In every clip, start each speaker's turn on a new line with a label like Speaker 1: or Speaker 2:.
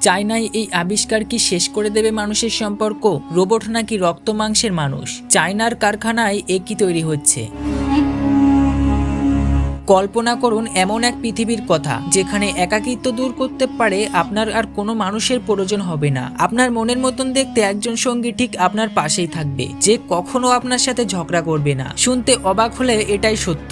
Speaker 1: চায়নায় এই আবিষ্কার কি শেষ করে দেবে মানুষের সম্পর্ক? রোবট নাকি রক্ত মাংসের মানুষ? চায়নার কারখানায় একই তৈরি হচ্ছে। কল্পনা করুন এমন এক পৃথিবীর কথা যেখানে একাকিত্ব দূর করতে পারে আপনার আর কোনো মানুষের প্রয়োজন হবে না। আপনার মনের মতন দেখতে একজন সঙ্গী ঠিক আপনার পাশেই থাকবে, যে কখনো আপনার সাথে ঝগড়া করবে না। শুনতে অবাক হলে এটাই সত্য।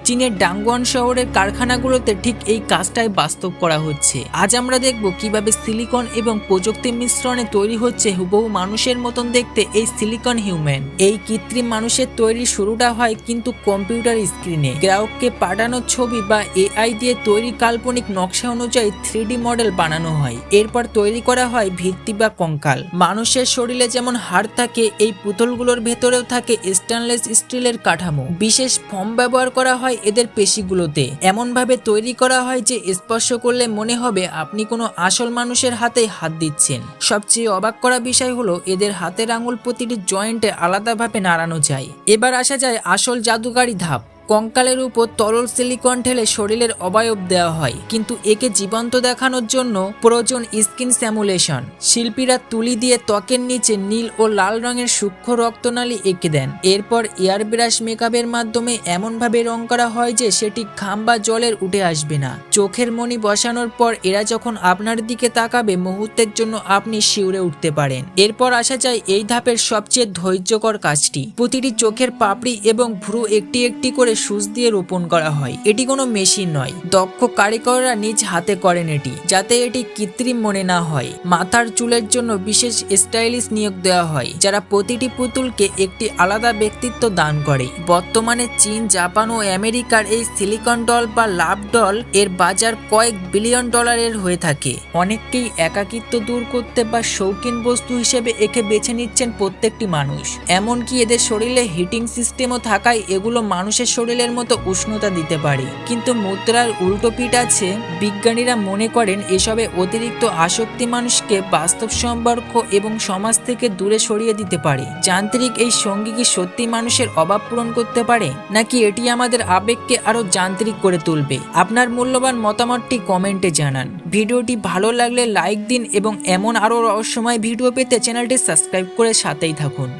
Speaker 1: চীনের ডাংগুয়ান শহরের কারখানাগুলোতে ঠিক এই কাজটাই বাস্তব করা হচ্ছে। আজ আমরা দেখব কিভাবে সিলিকন এবং প্রযুক্তির মিশ্রণে তৈরি হচ্ছে হুবহু মানুষের মতন দেখতে এই সিলিকন হিউম্যান। এই কৃত্রিম মানুষের তৈরি শুরুটা হয় কিন্তু কম্পিউটার স্ক্রিনে গ্রাহককে পাঠানো ছবি বা এআই দিয়ে তৈরি কাল্পনিক নকশা অনুযায়ী 3D মডেল বানানো হয়। এরপর তৈরি করা হয় ভিত্তি বা কঙ্কাল। মানুষের শরীরে যেমন হাড় থাকে, এই পুতুলগুলোর ভেতরেও থাকে স্টেনলেস স্টিলের কাঠামো। বিশেষ ফর্ম ব্যবহার করা হয় এদের পেশিগুলোতে, এমন ভাবে তৈরি করা হয় যে স্পর্শ করলে মনে হবে আপনি কোনো আসল মানুষের হাতে হাত দিচ্ছেন। সবচেয়ে অবাক করা বিষয় হলো এদের হাতের আঙুল প্রতিটি জয়েন্টে আলাদাভাবে নাড়ানো যায়। এবার আসা যায় আসল জাদুকারী ধাপ। কঙ্কালের উপর তরল সিলিকন ঢেলে শরীরের অবয়ব দেওয়া হয়, কিন্তু একে জীবন্ত দেখানোর জন্য প্রয়োজন স্কিন স্যামুলেশন। শিল্পীরা তুলি দিয়ে ত্বকের নিচে নীল ও লাল রঙের সূক্ষ্ম রক্তনালী এঁকে দেন। এরপর এয়ার ব্রাশ মেকআপের মাধ্যমে এমনভাবে রং করা হয় যে সেটি ঘাম বা জলের উঠে আসবে না। চোখের মণি বসানোর পর এরা যখন আপনার দিকে তাকাবে, মুহূর্তের জন্য আপনি শিউরে উঠতে পারেন। এরপর আসা যায় এই ধাপের সবচেয়ে ধৈর্যকর কাজটি। প্রতিটি চোখের পাপড়ি এবং ভ্রু একটি একটি করে সুচ দিয়ে রোপণ করা হয়। এটি কোনো মেশিন নয়, দক্ষ কারিগররা নিজ হাতে করেন এটি, যাতে এটি কৃত্রিম মনে না হয়। মাথার চুলের জন্য বিশেষ স্টাইলিস্ট নিয়োগ দেওয়া হয়, যারা প্রতিটি পুতুলকে একটি আলাদা ব্যক্তিত্ব দান করে। বর্তমানে চীন, জাপান ও আমেরিকার এই সিলিকন ডল বা লাভ ডল এর বাজার কয়েক বিলিয়ন ডলারের হয়ে থাকে। অনেককেই একাকিত্ব দূর করতে বা শৌখিন বস্তু হিসেবে একে বেছে নিচ্ছেন প্রত্যেকটি মানুষ। এমনকি এদের শরীরে হিটিং সিস্টেমও থাকায় এগুলো মানুষের শরীরের মতো উষ্ণতা দিতে পারে। কিন্তু মুদ্রার উল্টো পিঠ আছে। বিজ্ঞানীরা মনে করেন এসবে অতিরিক্ত আসক্তি মানুষকে বাস্তব সম্পর্ক এবং সমাজ থেকে দূরে সরিয়ে দিতে পারে। যান্ত্রিক এই সঙ্গী কি সত্যি মানুষের অভাব পূরণ করতে পারে, নাকি এটি আমাদের আবেগকে আরো যান্ত্রিক করে তুলবে? আপনার মূল্যবান মতামতটি কমেন্টে জানান। ভিডিওটি ভালো লাগলে লাইক দিন এবং এমন আরো রহস্যময় ভিডিও পেতে চ্যানেলটি সাবস্ক্রাইব করে সাথেই থাকুন।